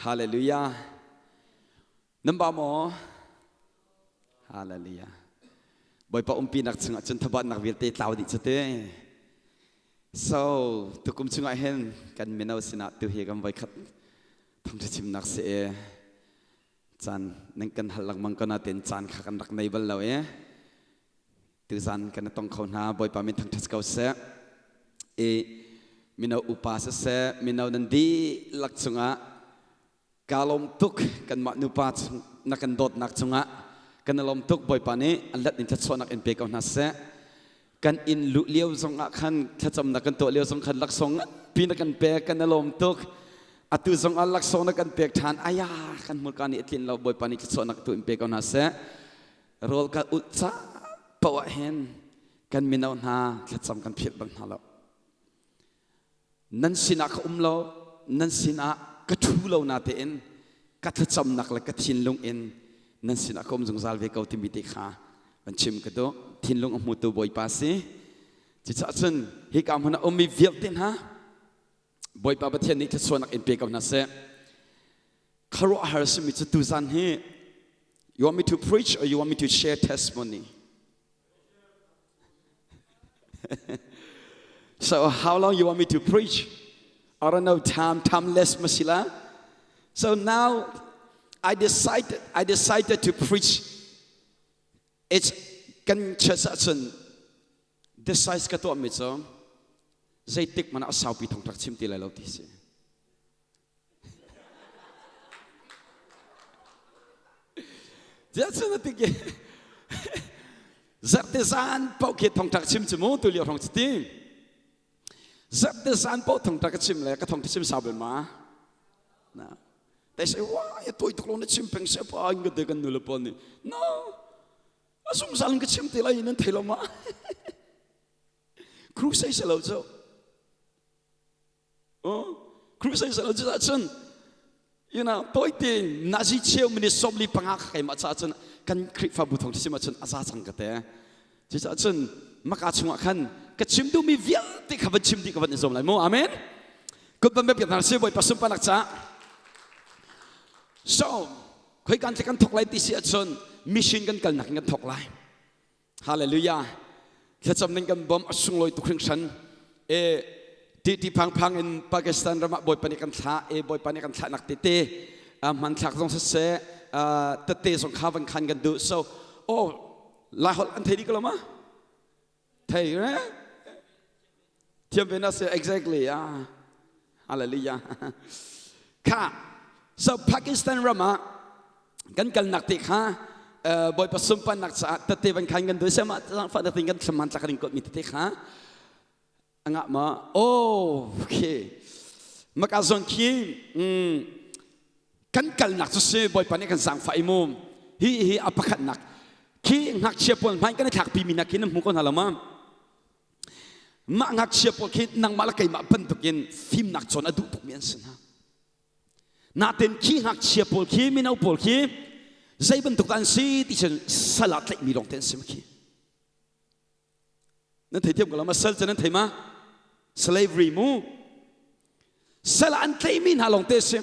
ฮาเลลูยาน้ำบาหมอฮาเลลูยาบ่อยปะปีนักจึงจนทบนักวิลเตตาวดิจเต้ so ตุกุมจึงเห็นกันเมนเอาสินะตุเฮกันบ่อยขัดทำจะชิมนักเสียจันนั่งกันหันหลังมังก็น่าเต้นจันขักันรักในบ้านเราตุจันกันต้องเขาหน้าบ่อยปะมินทั้งทัศเขาเสียมินเอาอุปาสเสียมินเอานันดีลักษณะกาลมทุกกันมานุปัสนักกันโดดนักจงะกันลมทุกบ่อยปานี้อันเล็ดนินทัศนักเอ็นเปกเอาหน้าเสกันอินลุเลี้ยวจงะขันถ้าจำนักกันตัวเลี้ยวจงขันลักษณะปีนักกันเปกกันลมทุกอัตุจงะลักษณะกันเปกทานอายากันมุลการนี้อินเราบ่อยปานี้ทัศนักตัวเอ็นเปกเอาหน้าเสรอลกันอุตสาปวะเห็นกันมินเอาหน้าถ้าจำกันเพียบบังฮัลโหลนั่นสินักเรานั่นสินักกระทูเราหน้าเต็นกัดจำนักและกัดทินลงเอ็นนั่นสินักคมจงสาลเวกเอาทิมิติขาบันชิมกระโดทินลงอมุตุบอยปาสีจิตจัดฮิกามหน้าอมีเวียลตินฮะบอยปาบัติยันนี้จะส่วนนักเอ็นเปกเอาหน้าเสคารุอาหารสมิจุตุซันเฮ you want me to preach or you want me to share testimony so how long you want me to preach I don't know timeless masila so now I decided to preach it's kan chasan decide ka to amit so zaitik mana asaw pi Thawngtha Chim ti lai lo ti se jasan ti ke zartezan pau ke Thawngtha Chim chmo tu liao thong ti zartezan pau Thawngtha Chim le ka Thawngtha Chim sabel ma naแต่ใช่ว่าไอ้ตัวอีกคนนั้นชิมเพ่งเสียไปก็เด็กกันนู่นละปนนี่น้าสงสารก็ชิมตีไรนั่นเทลมาครูใส่เสลาเจ้าครูใส่เสลาเจ้าจันyou know ตัวอีกทีน่าจะเชี่ยวมันจะสอบลีปังหักใครมาจ้าจันกันคลิปฟ้าบุตรของที่ชิมจันอาซาจังกันแต่จ้าจันมักอาชงขันก็ชิมดูมีเวียนที่ขับชิมที่ขับในสมเลยโมอาเมนก็เป็นแบบนั้นเสียบ่อยผสมปนักจ้าso คุยกันจะกันถกไล่ที่เสียจนมิชชั่นกันกันหนักกันถกไล่ฮาเลลูยาแค่จำนึงกันบ่มอสุงลอยตุกครึ่งชั้นที่พังอินปากีสถานระมาบ่อยปนิกันท่าบ่อยปนิกันท่านักเตะมันทักต้องเสียเตะสงครามกันกันดู so โอ้ลายหดอันเทนี่ก็แล้วมั้ยเทนะเทียมเป็นนั่นเสีย exactly ฮาเลลูยาค่ะ so Pakistan Rama กันนักติค่ะบ่อยผสมปันนักษาแต่เตวันกันกันโดยเฉพาะฝั่งติกันสมันจากริงกดมีติค่ะอ่ะมาโอเคมักอาซอนคีกันนักสุดเสียบ่อยปันนี้กันสั่งไฟมุมฮีอัปขัดนักคีหักเชียบปนพันกันถักปีมินักกินมุกคนหาละมาหักเชียบปนคีนังมาละไก่มาเป็นตุกินฟิล์มนักจนอดุตุกเมียนสินะนาเต็นขี้หักเชียปอลขี้ไม่เอาปอลขี้ใจบรรทุกตันซีที่ฉันสลัดเลยมีลงเต็นสิมขี้นั่นเทียบกับเรามาเซลจะนั่นเทียมมา slavery มูสลัดอันเทียมินหาลงเต็นสิ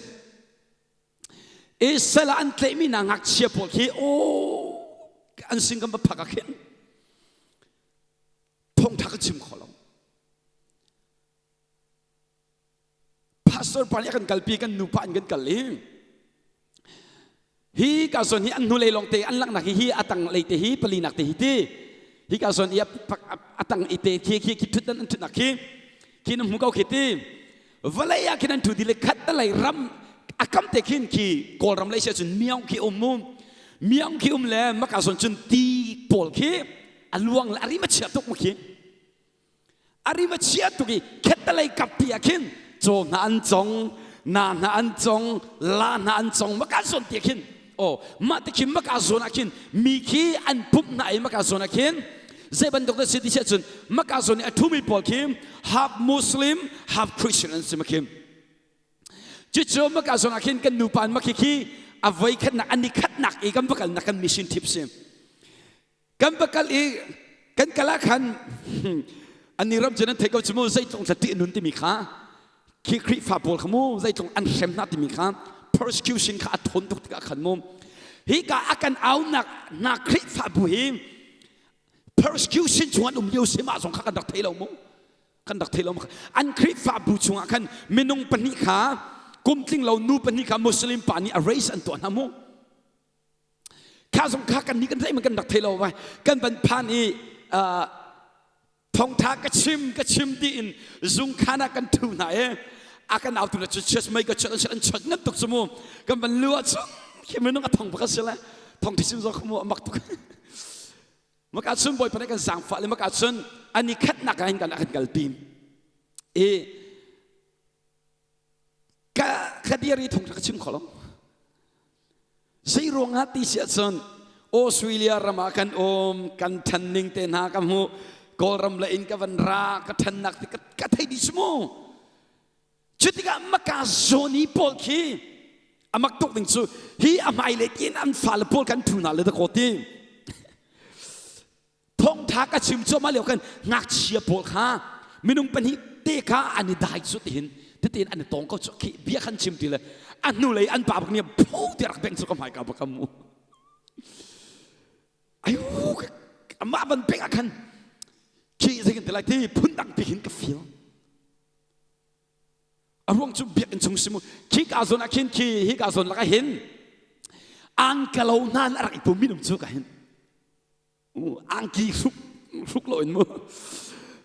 สลัดอันเทียมินหักเชียปอลขี้โอ้อันสิงกันมาพักกันThawngtha Chimขอลงpastor ปานกันกัลปีกันนูปานกันกัลลิฮีกาส่วนฮีอันนูเลยลงเตอันลักนักฮีอัตังเลยเตฮีปลีนักเตฮีตีฮีกาส่วนฮีอัตังอิเตคีคิดทุดนั้นทุดนักคีนมุกเอาคิดตีวลัยยาคินันทุดิเลขัดตะไลรำอักำเตคินคีกอลรำเลยเสียจนเมียงคีอมุมเมียงคีอมเลยมักกาส่วนจนตีปอลคีอันลวงละอาริมาเชียตุกมุกีอาริมาเชียตุกีขัดตะไลกับตีอาคินโจนาอันจงนาอันจงลานาอันจงมักกาส่วนเตียกินโอ้มาติคิมมักกาส่วนอากินมีขี้อันปุ๊บไหนมักกาส่วนอากินเซบันดกเตสิทธิเชจุนมักกาส่วนอัทุมิปอลคิม half Muslim half Christian สิมักคิมจิตโจมักกาส่วนอากินกันนูปานมักขี้เอาไว้ขัดหนักอันนี้ขัดหนักอีกกันประกันนักกันมิชชั่นทิปซิมกันประกันอีกกันกะละขันอันนี้รับเจนันเทกับจมูกใจตรงสตินุนที่มีข้าคีคริฟาโบลขมูใจตรงอันเซมนาติมีข้าพ persecution ข้าทนทุกข์กับขันมุมฮิกาอากันเอานักคริสต์ฝ่าบุหิม persecution ชวนเยอะเสียมาส่งข้ากันดักเทลมุกันดักเทลมุอันคริสต์ฝ่าบุชงกันมินุงปนิขากุมทิ้งเรานูปนิขามุสลิมปานีอะไรสันตัวนามุข้าส่งข้ากันนี้กันได้มันกันดักเทลเอาไว้กันเป็นพานีทองทากระชิมดีอินซุงขานากันทูไหนอากันเอาตัวนั้นจะเชื่อไม่ก็เชื่อฉันงัดตุกสมุกันเป็นเลือดคิดไม่ต้องทองพักเสียแล้วทองที่ซิมซอกมัวมักตุกมักอาซุนบ่อยปนกันสังฟ้าเลยมักอาซุนอันนี้คัดหนักกันกันกัลปีมกะคดีรีทองทากระชิมขอร้องใช้โรงงานที่เสียส่วนออสเตรเลียรามากันกันทันนิงเตนหากันหูกอลรำเลยอินกันวันรากันทันนักที่กันให้ดิสโมจุดที่กันมักอาโซนีพอลคีอามักตุกติงซูฮีอาไม่เล็กินอันฟาลพอลกันทุนาเลยตะโกตีทองทากระชิมโจมาเลี้ยวกันงักเชียพอลข้ามินุงเป็นฮิเตข้าอันนี้ได้สุดหินที่ตีนอันนี้ตองก็จะขี้เบี้ยขันชิมตีเลยอันนู้นเลยอันป่าพวกนี้พูดที่รักแบ่งสุขภาพกับพวกมูอายุอามาบันเป็นอาคันขี้สิ่งที่ไรที่พุ่นดังไปหินกับฟิลอารมณ์จุบเบียกันชงสมุขี้กาซนอาคินขี้ฮิกาซนละก็เห็นอังกะเลานานอะไรตัวมินุมจุกเห็นอังกีรุกลอยมั้ง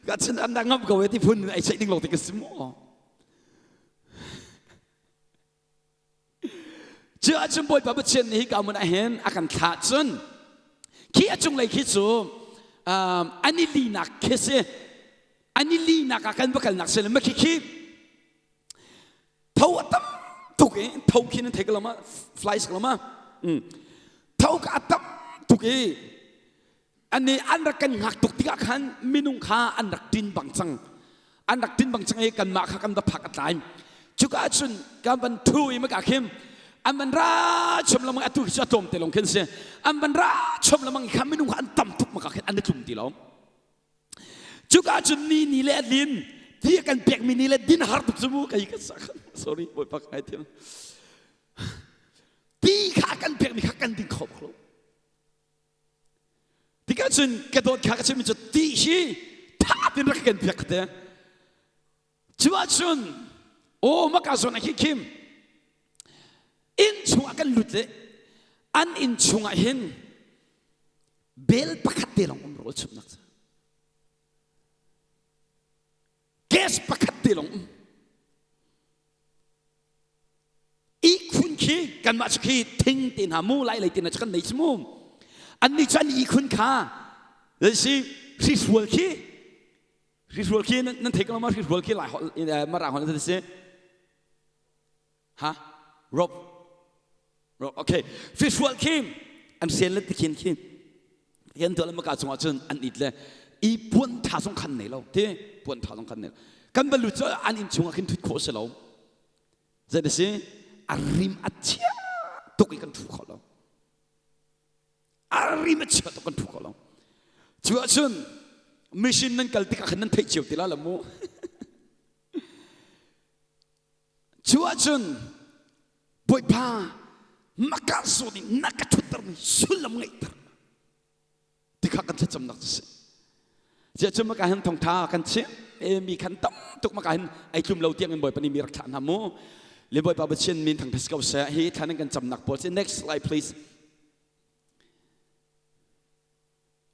ก็ฉันอันดังงับกับเวทีพุ่นไอ้ใช้ดิ้งหลอกติดกับสมอเจ้าจงบ่อยแบบเช่นนี้ก็มันเห็นอาการขาดจนขี้จงเลยขี้จูอันนี้ลีนักเคสอันนี้ลีนักอาการบักนักเสร็จไม่ขี้เท่าตั้มตุกเองเท่าขี้นั่นเทกละมาฟลายสกละมาเท่ากับตั้มตุกเองอันนี้อันรักกันหักตุกที่อาการมินุงขาอันรักดินบางจังอันรักดินบางจังเองกันมาขากันตะผักกันตายจุกอาจุนการบรรทุยมากเข้มอันบรรดาชมละมังอัตุจะจมตีลงขึ้นเสียอันบรรดาชมละมังคำไม่นุ่งอันต่ำทุกมากขึ้นอันนี้จุ่มตีลงจุกอาจุนนี่เล่ดินที่กันเปียกมีนี่เล่ดินหาตุกสมุกไอ้กันสัก sorry บ่อยปักไอ้เทียนที่ขากันเปียกมีขากันดินขอบคลุมที่กันจุนกระโดดขากันจุนมีจุดที่ชีท่าดินรักกันเปียกเด้จุกอาจุนโอ้มากาจุนไอ้คิมอินช่วงกันหลุดเลยอันอินช่วงเห็นเบลปักเตลงรถชุบนักแก๊สปักเตลงอีกคุณขี้กันมาสักทีทิ้งตีนหามูไล่เลยตีนจะกันในสมุมอันนี้ฉันอีกคุณค่าเลยสิริสวอลขี้นั่นเทกันมาริสวอลขี้หลายมาร่างของนั่นสิฮะรบโอเคฟิชวอลคิมอันเสียนเล็ดที่คิมเห็นตัวแล้วมันก็ส่งอาจารย์อันนี้เลยอีปวนท่าสงคันเนี่ยเราที่ปวนท่าสงคันเนี่ยกันบรรลุเจออันอินชงขึ้นทุกโคสเราจะได้สิอาริมอัจฉริยะตุกกันทุกคนเราอาริมอัจฉริยะตุกกันทุกคนเราชัวร์จนมิชชันนั้นกัลติกาขันนั้นเทจิวติลาละมูชัวร์จนบ่อยพามักการสุดนี่นักทุตร์นี่สุลมไงตร์ที่ข้ากันจะจำนักสิจะจำมักการเห็นทองท้ากันเช่มีขันตั้มตุกมักการเห็นไอ้จุ่มเราเตียงกันบ่อยปนิมีรักฐานหามูเลยบ่อยปาบัชเชนมีทางเพสเกาเสียให้ท่านกันจำนักพอสิ next slide please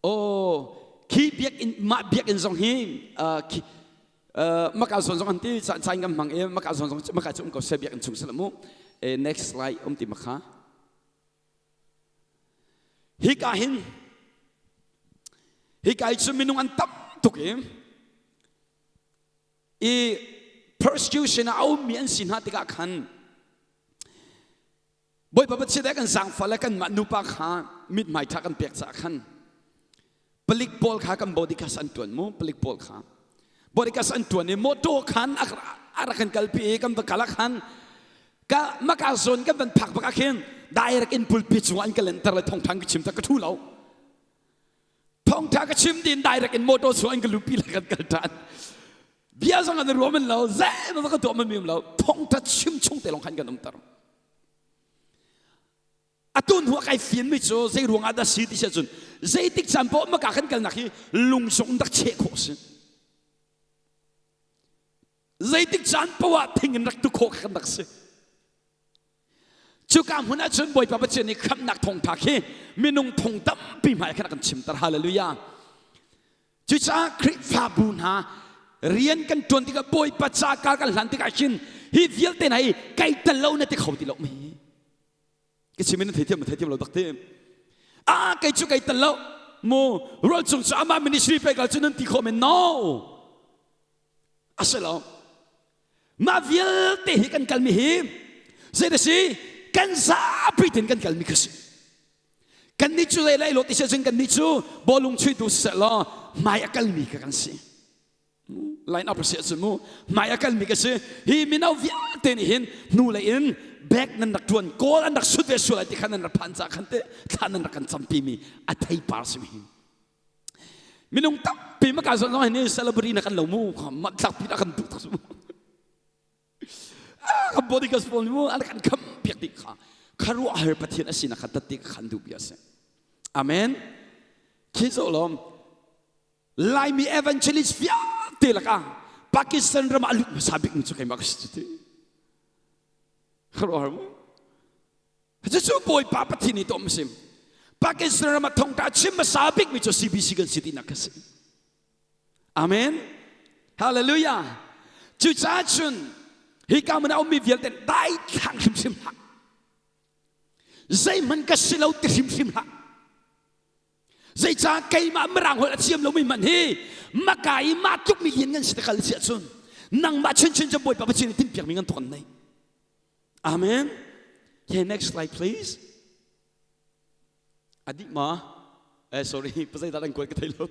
โอ้ขี้เบียกอินมาเบียกอินสองหิมักการส่วนสองอันที่ใช้กันมังมักการส่วนสองมักการจุ่มก็เสียเบียกอินสุ่มสลัมมูnext slide ติมาค่ะฮิกาหินฮิกาจุมินุงอันตับตุกอี persecution เอาเมียนสินหาติกาขันบ่อยปะเสด็จกันสังฟ้าและกันมนุปะขามิดหมายทักกันเปียกสักขันปลิกบอลขากันบอดิกัสันตัวมูปลิกบอลขาบอดิกัสันตัวนี่โมโตขันอะไรกันกัลปีกันตะกาลขันก็มักอาซนก็เป็นผักปักเข็นได้รักอินพุลพิจวันกันเลยแต่ละทองทางก็ชิมตะกระทู้เราทองทางก็ชิมดินได้รักอินโมโตสวนกันลุปีละกันกันทันเบียร์สังกันรวมมันเราแซ่บมันก็ตัวมันมีเราทองทัดชิมชงแต่ลงขันกันน้ำตา ตุนหัวไก่ฟินไม่โจใจรวงอาดาสีที่เสียจุนใจติ๊กจันโปมากาขันกันนักฮีลุงส่งดักเชโคสิใจติ๊กจันโปว่าทิ้งนักตุโคขันนักสิจุกามหัวหน้าจุนบ่อยปะปะเจนี่คำนักทงทักฮีมีนุ่งทงตั้มปีใหม่ขนาดกันชิมตาฮาเลลูยาจุจ้าคริฟาบูนฮาเรียนกันจนที่กับบ่อยปะจากากันหลังที่กันชินฮีเวียลเตนไอไก่ตะเล่าเนี่ยที่เขาที่เราไม่ก็ชิมินเทียมเราตักเทียมไก่จุไก่ตะเล่าโมรัวจงจะอามามินิสทรีไปกับจุนที่เขาไม่ no อาเซลมาเวียลเตะกันกันมีฮีเสียดสิกันซาปริตินกันกันมีกสิกันนิจูเลยโลติเชจึงกันนิจูบอลุงช่วยดูเสลมายกันมีกันสิไลน์อัพเสียจมูมายกันมีกันสิฮีมินาเวียลเตนี่เห็นนูเลยอินแบกนั่นนักทวนโกลันนักสุดเวสุอะไรที่ขันนักพันจากขันเตขันนักกันจำปีมีอัฐิปาร์สมิหิมินุงตับปีมากาสน้อยนี่เซเลบรีนักกันเหล่ามูมัดจับปีนักกันดุทุกสมุขับบอดี้กัสปอลมูอันกันคำเพียกติกาคารุอาเฮปฏินัสินักตัดติขันดูบิอาเซอาเมนคิดโซลมไลมีเอวันเจลิสฟิอาเตลักอ่ะปากีสถานรามาลุกมาสาบิกมุจุกัยมากสุดที่คารุอาเฮมูจะช่วยบ่อยป้าปฏินิตอมซิมปากีสถานรามาทงตาชิมมาสาบิกมิจุซีบีซีกันสิตินักสิอาเมนฮาเลลูยาจุจ้าจุนฮิกามันเอามีเวียลเต็นได้ทางซิมหักใจมันก็สิเราติซิมหักใจจ้าไก่มาเมื่อรังหัวเชียมเราไม่มันเฮมาไก่มาทุกมีเงินเงินสิตะกัลเสียจุนนั่งมาชินจะบ่อยป้าปฏินิติมเปียกมีเงินทุนไหนอาเมน Okay, next slide, please. Adik ma, sorry, pasal tak ada kuat kita lo.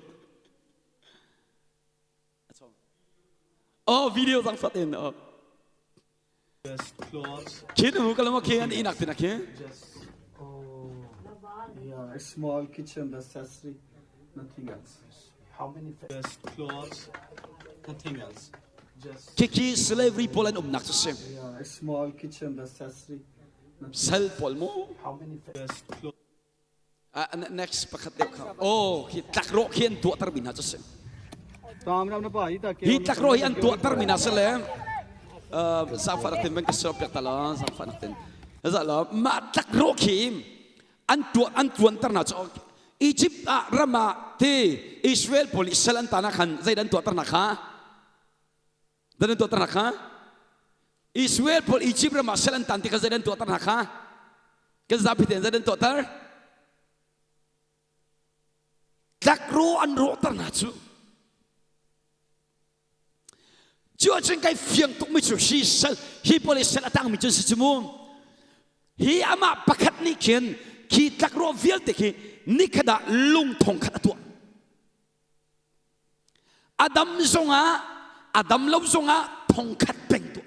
Oh, video sang fatin. Oh. Just clothes. Kita kalau mau kian inak tinak ya. Just yeah, a small kitchen accessory, nothing else. How many? Just clothes, nothing else. Just Kiki slavery polan nak tu sem. yeah, a small kitchen accessory. Sel pol mo. How many? Just clothes. Next pakat dek. Oh, hitak roh kian tua terbina tu sem. Tamram na pa, Hitak roh kian tua terbina selem. Safar natin ben kesop yak tala, safar natin. Zala, matak roh kim. Antuan terna so. Egypt rama ti Israel polis selan tanakan zaidan tua ternak ha. Dan tua ternak ha. Israel pol Egypt rama selan tanti kazadan tua ternak ha. Kazapitin zaidan tua ter. Takro an roh ternak so. Chúa trên cái phiền tụng mới chủ hi sel hi polis sel atang mi chân si chmu hi ama pakat ni kian ki takro vial te ki nikada lung thong khat atu Adam lo zonga thong khat peng tu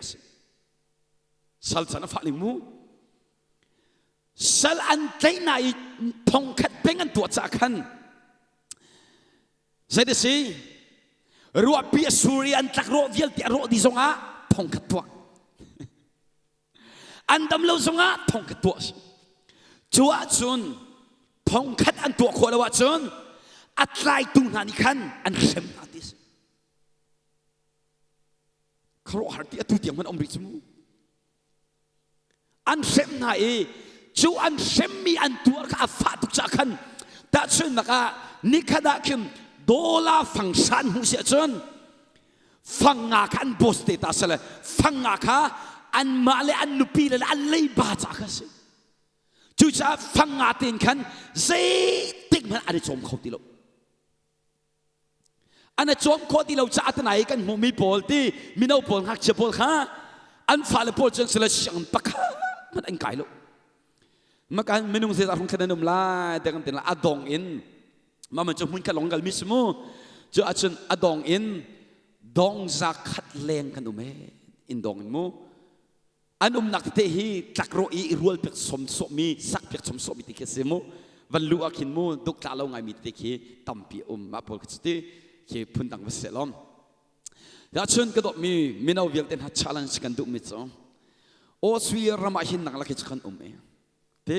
sal chana fa ling mu sal an tlai nai thong khat peng an tu cha khan sai de si Rual pia surian tak ro vial ti ro di zonga thong khatwa andam lo zonga thong khatwa chua chun thong khat an tu kho lawa chun atlai tu na ni khan an sem atis khro harti atu tiang man omri chmu an sem na e chu an sem mi an tu ka fa tu cha khan ta chun naka nikada kim Dola fangsan hu sia chun fanga kan bos te ta sala fanga kha an male an nupi la an lei ba cha kha se chu cha fanga tin khan zai tik man ani chom khau ti lo ana chom kho ti lo cha ta nai kan mu mi pol ti mi no pol hak che pol kha an fa le pol chang sala siang pa kha man an kai lo makan menung se ta khong khanan um la te kan tin la adong inมันจะมุ่งกันลงกันมิสมูจะอาจารย์อดองอินดองจะขัดแรงกันดูไหมอินดองอินมูอันนักเตะฮีตักโรอีรัวเปียกสมสมีสักเปียกสมสมีติเคสมูวันลุอาคินมูดุกตาเราไงมีติเคตั้มปีมาพอลกิสติเคพุ่นตังเวสลอมอาจารย์ก็ต้องมีนาวิลเตนฮัตชาลันสกันดูมิจ้าโอสวีรามาหินนักลักษณ์กันเต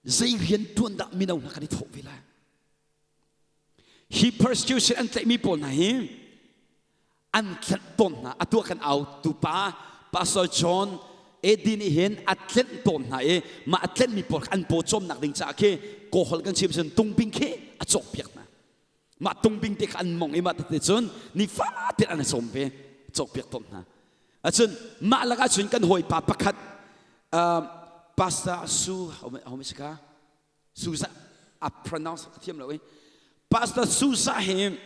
dây riêng tuôn đã mi đâu là cái thổ về lại he persecution anh tại mi bổn này anh thật bổn na atu kan out tu pa Pastor John edin hiền atlet bổn này mà atlet mi bổn anh bổn chôm nặc đình cha ke cô hol kan chim sen tung binh ke achok piak na mà tung binh te kan mong ima te chon ni fa te an som ve chok piak tom na achun ma laka chun kan hoi pa pakhat Pastor Su how much ka Suza a pronounce thiam lo Pastor Suza him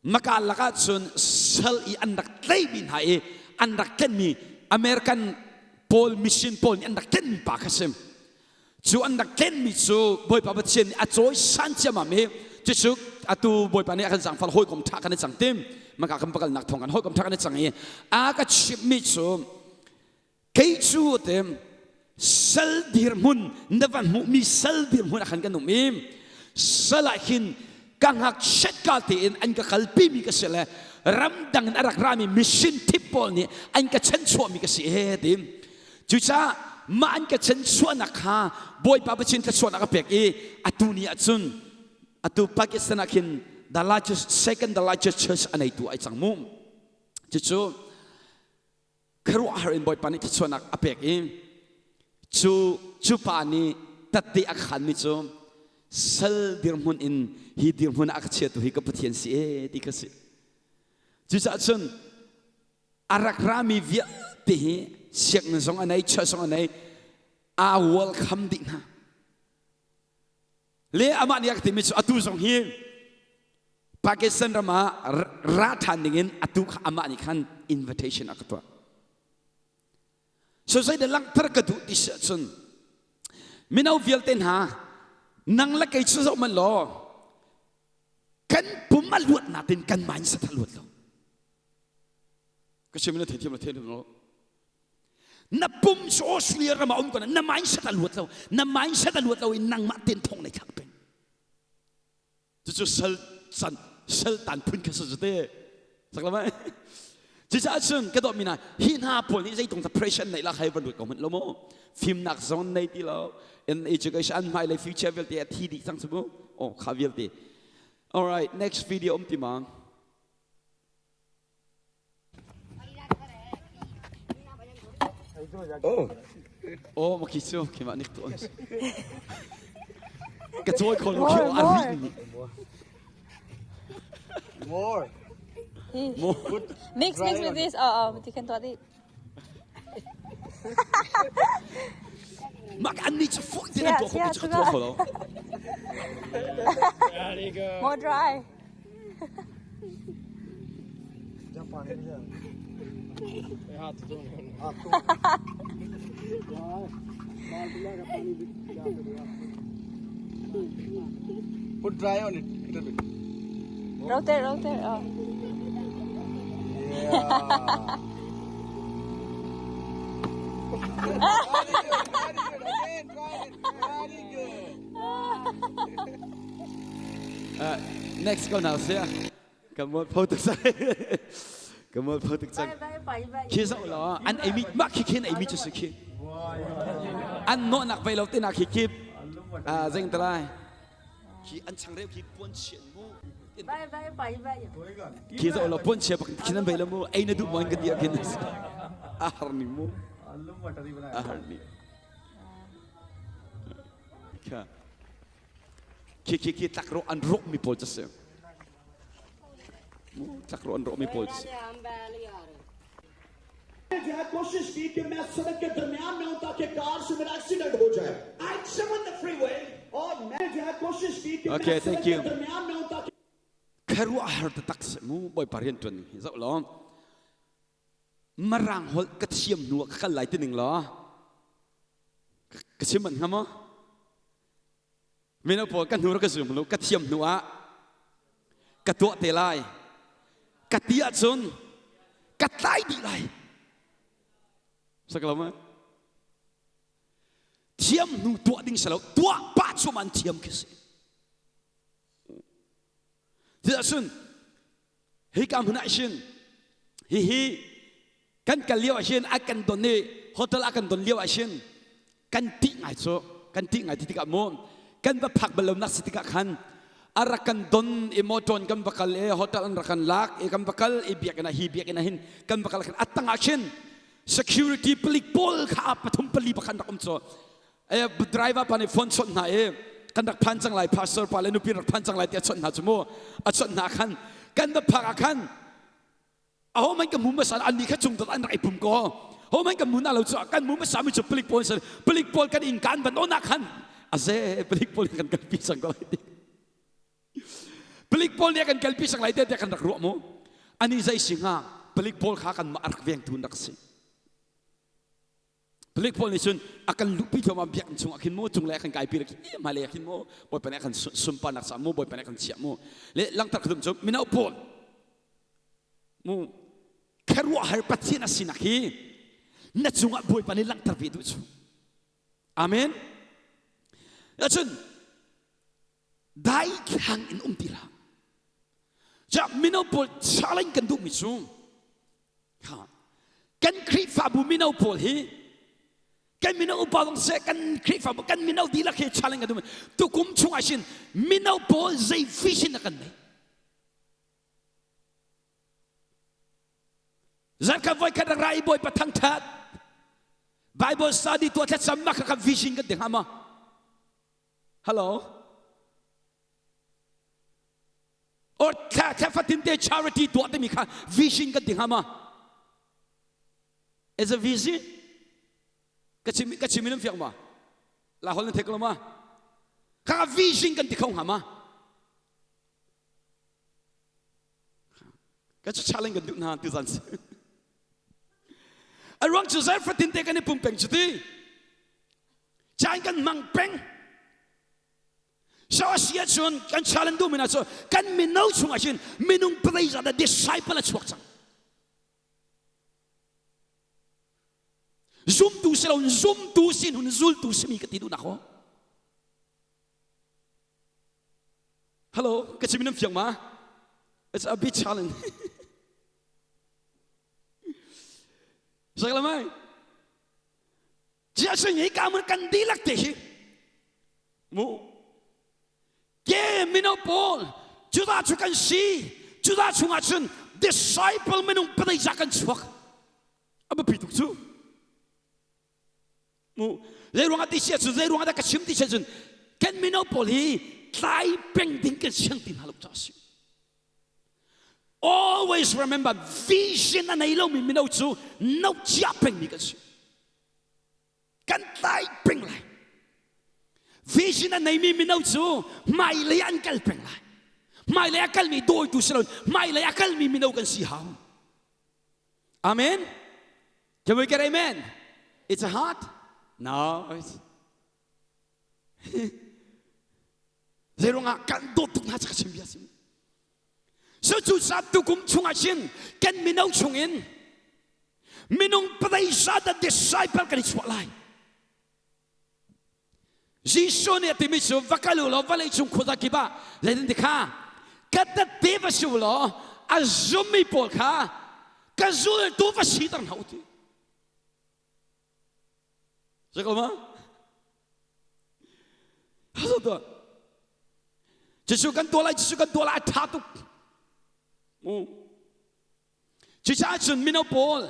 maka laka chun sel I andak tlebin hai andak ken mi American Paul mission Paul ni andak ken mi pa kasem chu andak ken mi chu boy pa chen a choi san chama me chu chu atu boy pa ni kan sang fal hoi kom tha kan chang tim maka kam pakal nak thong kan hoi kom tha kan chang ye a ka chip mi chu kei chu tem sel dir mun navan mu mi sel dir mun kan kan mi salahin kang hak shet ka ti in an ka kalpi mi ka sele ram dang arak rami mission tipol ni an ka chen chua mi ka si he tim chu cha ma an ka chen chua nak ha boy pa chin ka chua nak pek e atu ni achun atu Pakistan akin the largest second the largest church anai tu ai chang mu chu chu kharu har in boy pa ni chua nak apek e chu pa ni tati akhan mi chu sel dirmun in hi dirmun akche tu hi ka pathian si e ti ka si chu cha chun arak rami via ti hi siak na song anai cha song anai a welcome ding na le ama ni ak ti mi chu atu song hi Pakistan rama ra than ding in atu ama ni khan invitation akatwa so sai de lang thar ka du ti chun minau vial ten ha nang la kai chu man lo kan pumalut natin kan main sa talut lo kasi mina thetiam la thelo no na pum so slia rama ko na main sa talut lo na main sa talut lo in nang ma tin thong nei thak pen chu sel tan phun ka sa te sakla mai chỉ cho chừng cái đó mình à hin ha pol ni dây tung ta pressure này là hay vấn đề của mình lo mo phim nạc zone này đi lo in education my life future will be thi đi sang số oh khá will đi alright next video tim mang oh một số khi mà nick tuổi cái tôi còn một kiểu ăn More. Mix with this. You can do it. Mak anh đi chụp phút thì anh có không chụp phút đâu. More dry. Put dry on it a little bit. Rotate. Oh. Yeah. Next câu nào sẽ cảm ơn phô thực sai cảm ơn phô thực sai khi dạo đó anh ấy mắc khi này cho sự khi anh nỗ nặc vậy lâu tên là khi danh ta lai khi anh chẳng rêu khi buôn chuyện mu khi dạo là buôn chuyện khi anh vậy là mu anh nó đủ mọi cái gì kia harni mu harni khi tak ro an ro mi pol chase tak ro an ro mi pol chase कोशिश की कि मैं सड़क के दरमियान में हूं ताकि कार से मेरा एक्सीडेंट हो जाए I on the freeway और मैं जो है कोशिश की कि मैं सड़क के दरमियान में हूं ताकि kharu har ta tak se mu boy parian tun zau lo marang hol ka thiam nu ka lai tin ning lo ka chim man hamo mena po kan nu ka zum lo ka thiam nu a ka to te lai ka tia chun ka tai di lai saklama thiam nu to ding salo to pa chu man thiam ke se thì xuân hi cảm hứng xin hi kan kaliu xin akan doni hotel akan don liu xin kan ti ngai cho kan ti ngai ti ka mo kan ba phak balom nak sitika khan arakan don emoton kan bakal hotel an rakan lak kan bakal biak na hi biak na hin kan bakal kan atang action security pelik pol kha pathum pali bakhan rakom cho driver pani phone shot na kan rak phanchang lai pastor pale nu pi rak phanchang lai ti chon na chumo a chon na khan kan ba phak khan aho man ka mumma sal ani kha chung dot an rai pum ko ho man ka mun alo cho kan mumma sami cho pelik pol kan in kan ban ona khan ase pelik pol kan kan pi sang ko pelik pol dia kan kalpi sang lai dia kan rak ro mo ani zai singa pelik pol kha kan ma ark veng tun dak si pelik pol ni sun akan lupi thoma biak chung akin mo chung lai kan kai pi ma le akin mo boy pan kan sumpa nak sa mo boy pan kan sia mo le lang tak dum chom minau pol mo kharwa har pathina sinaki na chunga boy pan lang tar vi du chu amen achun dai khang in tila ja minau pol challenge kan du mi chu ha kan kri fa bu minau pol hi kan minau upalong se kan kri fa kan minau dila ke challenge kan du tu kum chung asin minau pol zai vision kan nei zan ka voi ka rai boy patang that bible study to that sam ka vision kan ding hama hello or ta fatin te charity to te mi kha vision kan ding hama is a vision ka chim minum fiak ma la hol na theklo ma ka vision kan dikhong hama ka challenge kan du na tu zan arong joseph fatin te kan pum peng chuti chan kan mang peng so asia chun kan challenge du mina so kan minau chung asin minung praise the disciple at chang zoom tu selon zoom tu sin hun zul tu simi ka tidu nako hello ka chiminam fiang ma it's a bit challenge sagala mai jia sing ka mun kan dilak te hi mu ke minau pol juda chu kan si juda chu nga chun disciple minung praise kan chuak aba pituk chu mu leirong ati sia chu leirong ata ka chim ti sia chun kan minau pol hi tlai peng ding kan siang tin haluk cha si always remember vision and ilo mi minau chu no chia peng mi kan si kan tlai peng lai vision and mi minau chu mai le an kal peng lai mai le akal mi doi tu selon mai le akal mi minau kan si hao amen can we get amen it's a heart no zerong kan do tu na cha chim biasim so chu sap tu kum chung asin kan minau chungin minung praise the disciple kan swalai Jesus ne timi so vakalu lo valai chung khoda kiba ledin dikha katta teva sulo azumi pol kha kazul tu vasitar nauti 잠깐만 하소도 지수간 돌아 타도 지사준 미노볼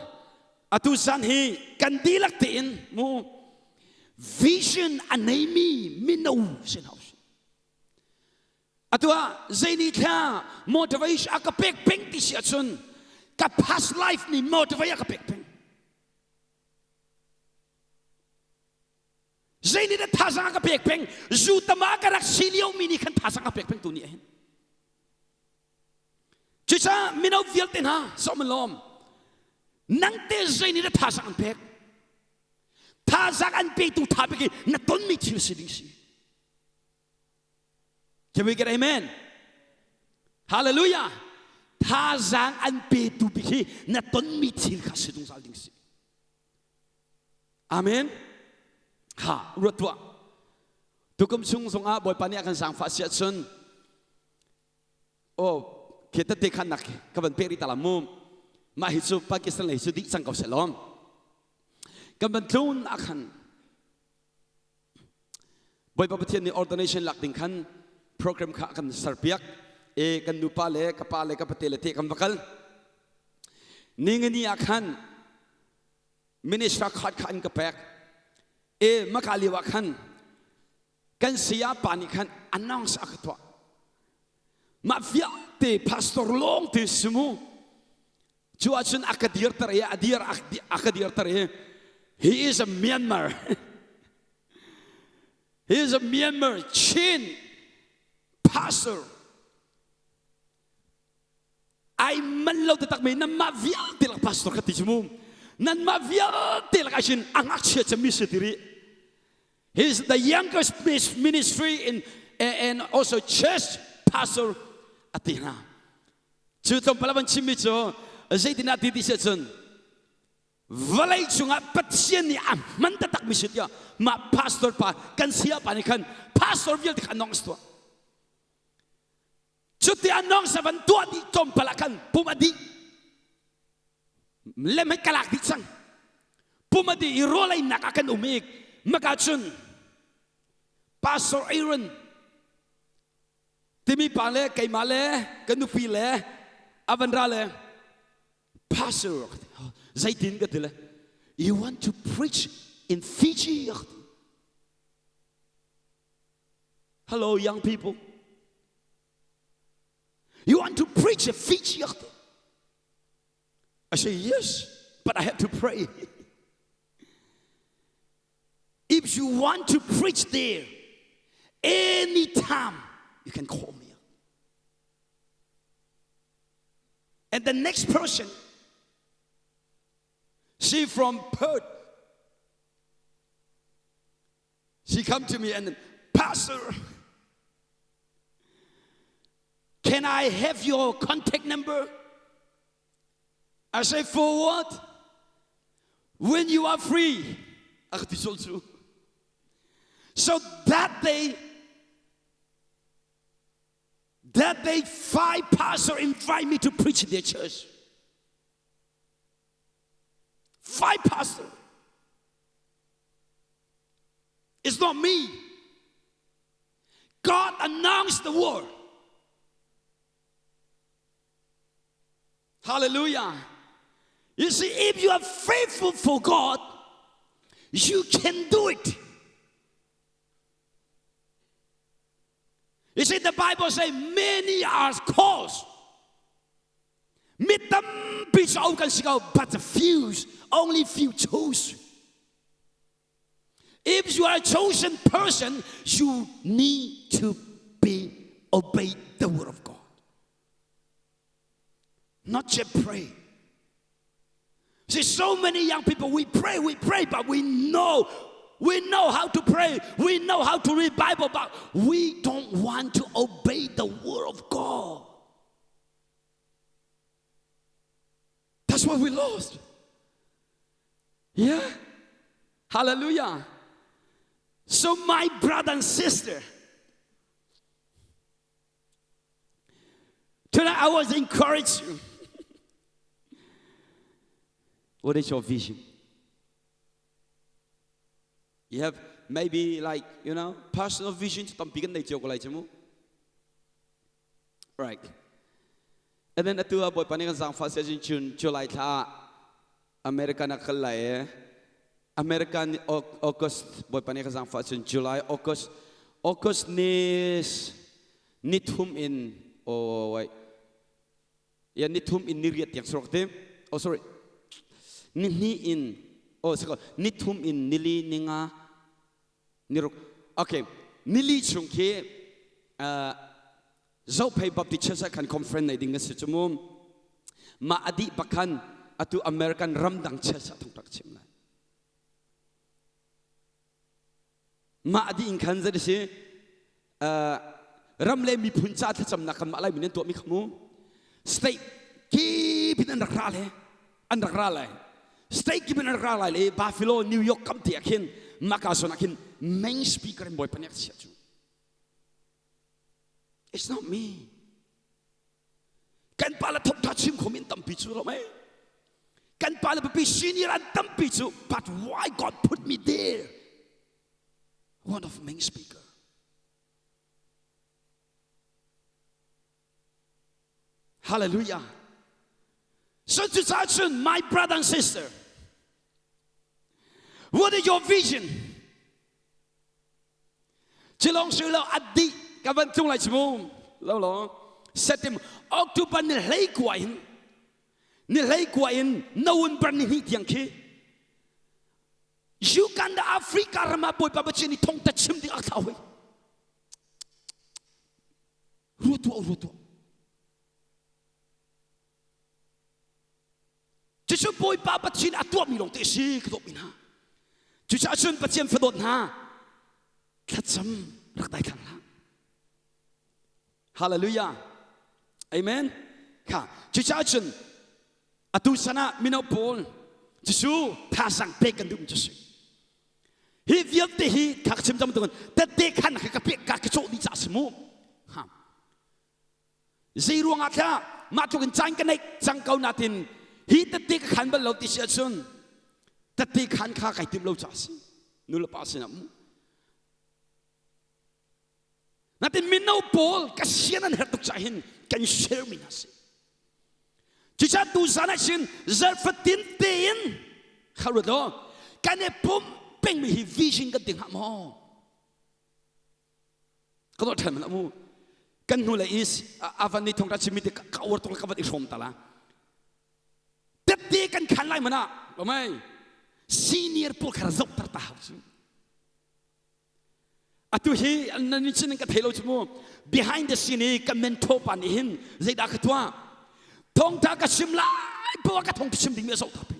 아투산히 간딜락tin mo vision anemi mino senhaus atua zaini tha motivation akapek peng ti siachun ka past life ni motivate akapek peng zaini da thasang akapek peng zutama karak silio mini kan thasang akapek peng tu ni hen chisa mino vialten ha somalom nang te zaini da thasang pek thasang an pe tu thapeki na ton mi thil siding si. Can we get amen? Hallelujah. Thasang an pe tu biki na ton mi thil ka sidung sal ding si. Amen. Ha rutua tukum chung songa boy pani akan sang fa sia chun oh kita tekhan nak kaban peri talamu ma hisu Pakistan le hisu di sang kau selom kaban tun akan boy pa pathian ni ordination lak ding khan program kha kan sarpiak kan nupa le kapa le kapatele te kan bakal ningani akhan minister khat khan kapek makali wa khan kan sia pani khan announce akatwa ma via te pastor long te sumu chuachun akadir tare adir akadir tare he is a Myanmar he is a Myanmar Chin pastor I man lo tak me na ma via te la pastor katichum nan ma via te la kashin angak che chamisitiri. He's the youngest ministry and also church pastor atina. Chutong palaban chimicho zaitina titi sechun. Valai chunga patien ni amman tatak misitya ma pastor pa kan siya pa ni kan pastor vil ti kanong sto. Chuti anong sa bantua di tom palakan pumadi. Lemay kalak di sang. Pumadi irolay nakakan umik magachun. Pastor Aaron, timi pale kay male kanupile avanrale pastor zaitin gatile. You want to preach in Fiji? Hello, young people. You want to preach in Fiji? I say yes, but I have to pray. If you want to preach there, anytime you can call me. And the next person, she from Perth, she come to me and Pastor, can I have your contact number? I say, for what? When you are free. So that day, 5 pastors invite me to preach in their church. 5 pastors. It's not me. God announced the word. Hallelujah. You see, if you are faithful for God, you can do it. You see, the Bible says, many are called. But only few choose. If you are a chosen person, you need to obey the word of God. Not just pray. See, so many young people, we pray, but we know how to pray. We know how to read Bible, but we don't want to obey the word of God. That's why we lost. Yeah? Hallelujah. So my brother and sister, tonight I was encouraged you. What is your vision? You have maybe personal vision. Right. And then atua boy paningan sang fasa June July tha American akalai American August boy paningan sang fasa July August nis nithum in nithum in niriat yang sorokte sorry nithum in nili ninga niruk. Okay, nili chungke zau pay bapti chesa kan conference na dinga sichumum ma adi bakan atu American ramdang chesa Thawngtha Chim na ma adi inkan zade si ramle mi puncha thacham na kan malai minen to mi khamu stay keep in andrale stay keep in andrale Buffalo New York kam ti akin makason akin main speaker in boy panek siachu. It's not me. Kan pala Thawngtha Chim komin tampichu ramai. Kan pala papi senior and tampichu. But why God put me there? One of main speaker. Hallelujah. So to action, my brother and sister, what is your vision? Chỉ long sự lo adi các bạn chung lại chung lâu lo September October ni lấy quain naun brand ni tiang khi Uganda Africa rama boy pa bachini Thawngtha Chim di akhawi rutu chỉ số boy pa bachini atua mi long te si kdo mina chỉ cha chun bachim fedot na Kacham raktai khang la. Hallelujah. Amen. Ka chicha chun atu sana minopol jisu thasang pekan dum jisu. Hi viam te hi khak chim jam tungan ta te khan ka pek ka cho ni cha smu. Ha. Ziruang atha ma tukin chang kanek chang kau natin hi ta te khan bal lo ti sia chun ta te khan kha kai tim lo cha si. Nula pa sinam. Natin minaw Paul kasiyanan hertuk sahin kan share minasi. Chicha tu sana sin zarfatin tein kharudo kane pum peng mi vision kan ting hamo. Kalau teman kamu kan nula is avani Thawngtha Chim te ka or tol ka bat isom tala. Tete kan khanlai mana pamai senior Paul kharazok tartah. Atu hi anani chin ka thelo chmo behind the scene ka mentor pan hin zaida khatwa Thawngtha Chim lai po ka Thawngtha Chim ding me so thapi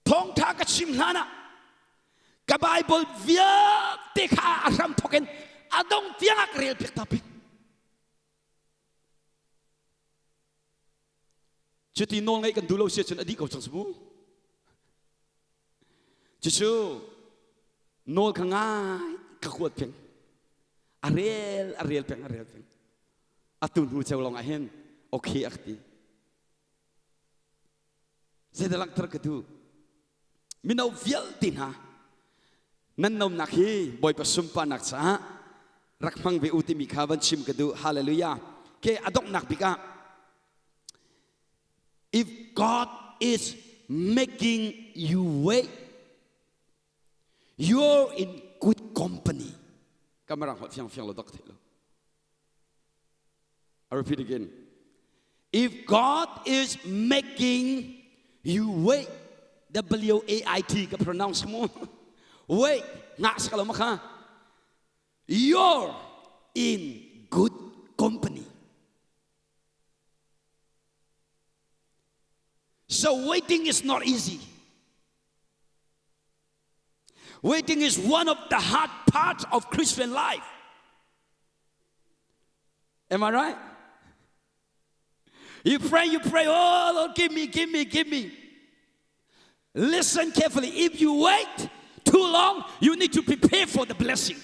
Thawngtha Chim lana ka Bible via te kha aram thoken adong tiang real pek tapi chuti nol ngai kan dulo se chun adi ko changsu Jisu nol kangai kakuat peng ariel peng atun hu chau long ahen okay akti zedalak ter kedu minau vial tin ha nan nom nakhi boy pasumpa naksa rakmang be utimi khaban chim kedu hallelujah ke adok nak bika if God is making you wait, you're in good company. I repeat again. If God is making you wait, W-A-I-T, pronounce more. Wait, you're in good company. So waiting is not easy. Waiting is one of the hard parts of Christian life. Am I right? You pray, oh Lord, give me. Listen carefully. If you wait too long, you need to prepare for the blessing.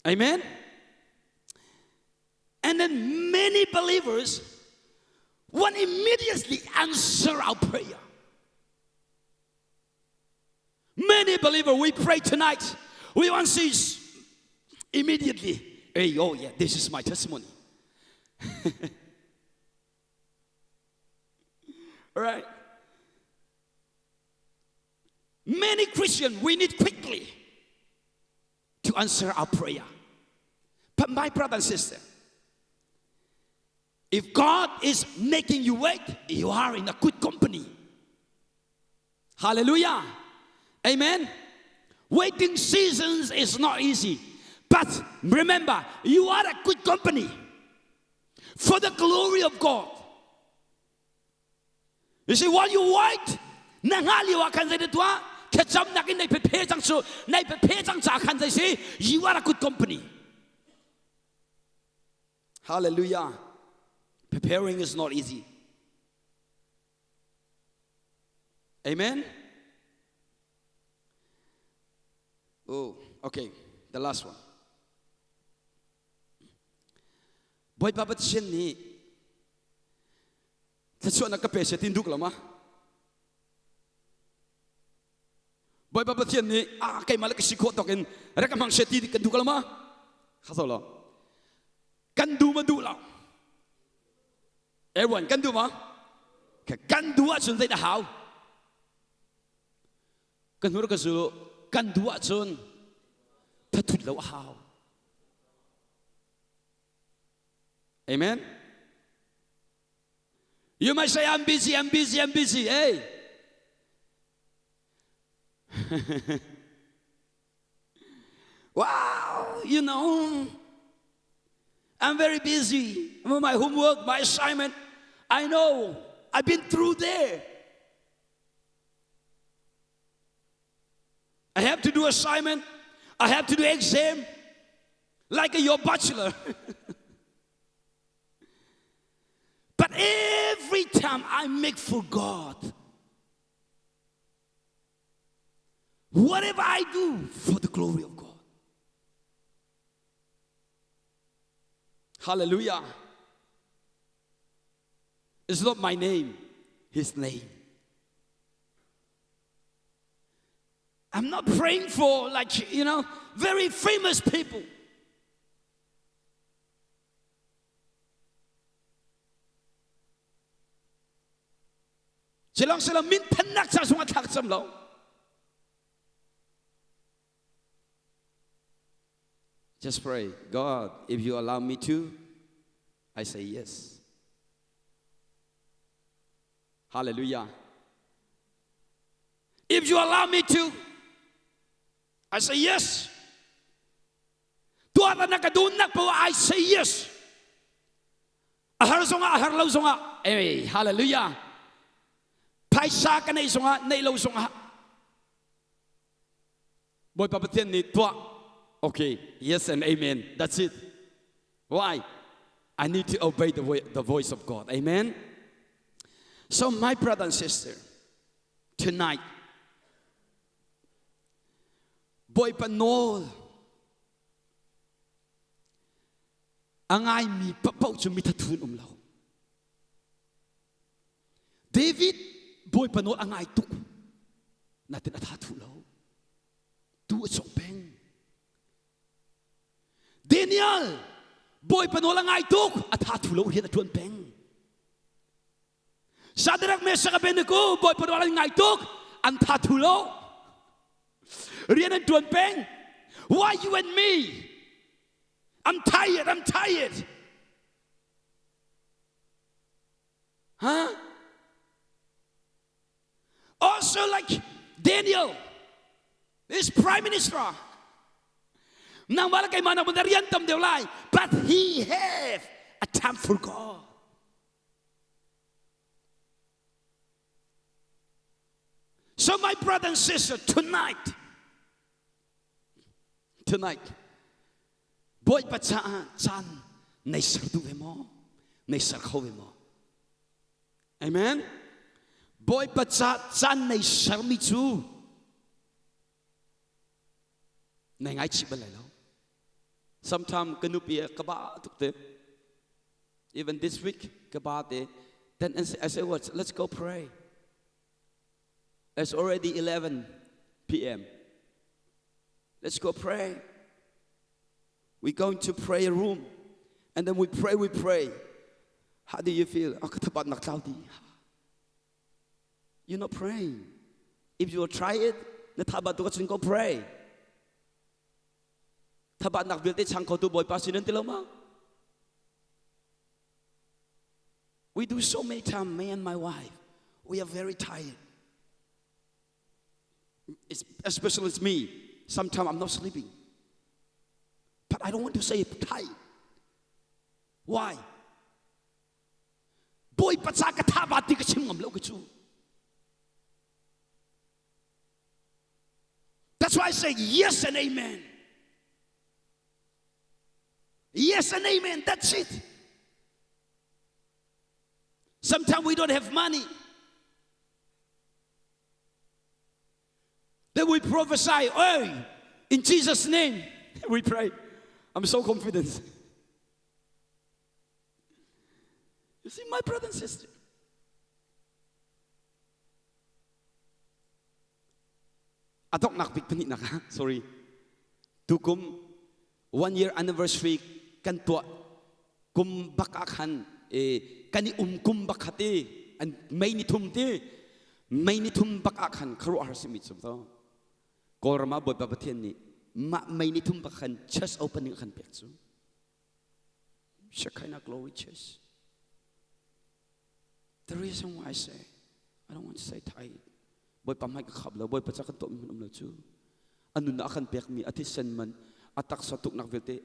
Amen? And then many believers want immediately answer our prayer. Many believers, we pray tonight. We want to see immediately. Hey, oh yeah, this is my testimony. All right. Many Christians, we need quickly to answer our prayer. But my brother and sister, if God is making you wait, you are in a good company. Hallelujah. Amen. Waiting seasons is not easy. But remember, you are a good company for the glory of God. You see, while you wait, you are a good company. Hallelujah. Preparing is not easy. Amen. Oh, okay. The last one. Boy babat shen ni. Tatso na kape sa tinduk lama. Boy boy papa thiên ni kai malak sikho token rekamang seti kan du kalama khasolo kan du ma du lao everyone kan du ma kan du a chun dai da hao kan hur ka zu kan du a chun ta thut lo hao amen. You might say, I'm busy, I'm busy, I'm busy. Hey. Wow, you know, I'm very busy with my homework, my assignment. I know, I've been through there. I have to do assignment. I have to do exam. Like your bachelor. But every time I make for God, whatever I do for the glory of God. Hallelujah. It's not my name, His name. I'm not praying for, like, very famous people. Sila min tanak sa sunga taksam lo. Just pray, God, if you allow me to, I say yes. Hallelujah. If you allow me to, I say yes. Tuwa na nakadunak po, I say yes. Ahar law zonga. Hey, hallelujah. Paisa ka na isonga, na ilaw zonga. Boy papatyan ni tuwa. Okay, yes and amen. That's it. Why? I need to obey the voice of God. Amen. So my brother and sister, tonight, boy panol, ang ay mi papaw chumitatun umlaw. David, boy panol ang ay tuk, natin at hatulaw. Tu at sokpeng. Daniel, boy panol ang ay tuk, at hatulaw hiyan at tuan peng. Shadrach, Meshach, Abednego, boy panol ang ay tuk, ang hatulaw. Riyan at tuan peng. Why you and me? I'm tired. Huh? Also like Daniel, this prime minister. Nang wala kay mana bunarian tam deulay, but he have a time for God. So my brother and sister, tonight, boy pachaan chan nay sarduwe mo, nay sarkhowe mo. Amen. Boy pacha chan nay sarmichu. Nay ngai chi balay lo. Sometime kanupia kaba tukte. Even this week kaba te. Then I say what? Let's go pray. It's already 11 p.m. Let's go pray. We're going to prayer room. And then we pray. How do you feel? You're not praying. If you try it, go pray. We do so many times, me and my wife. We are very tired. Especially it's me. Sometimes I'm not sleeping. But I don't want to say tired. Why? Boy, patsaka tabati ka chingam lo kachu. That's why I say yes and amen. Yes and amen. That's it. Sometimes we don't have money. Then we prophesy, hey, in Jesus' name, we pray. I'm so confident. You see, my brother and sister. Atok nakpik panit naka. Sorry. Tukum 1 year anniversary kan tua kum bakakhan kani kum bakhate and may ni thumte may ni thum bakakhan kharo har simit sumto. Korma boy pabathen ni ma may ni thum bakhan church opening khan pekchu. Shekinah Glory Church. The reason why I say, I don't want to say tight. Boy pamay ka khabla, boy pacha ka to min chu. Anu na akan pek mi atisan man atak satuk nak velte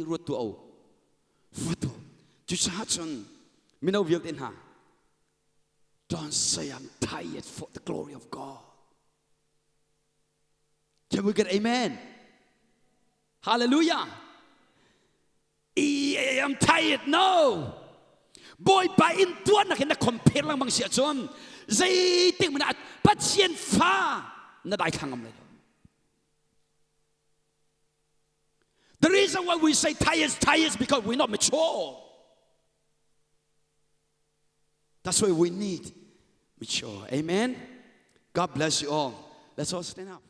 rotu au. Foto. Tu sahachon minaw velten ha. Don't say I'm tired for the glory of God. Can we get amen? Hallelujah. I'm tired. No. Boy, by in tuan na kina compare lang mang siya chon. Zay ting mana patien fa na dai khangam lai. The reason why we say tired is because we're not mature. That's why we need mature. Amen. God bless you all. Let's all stand up.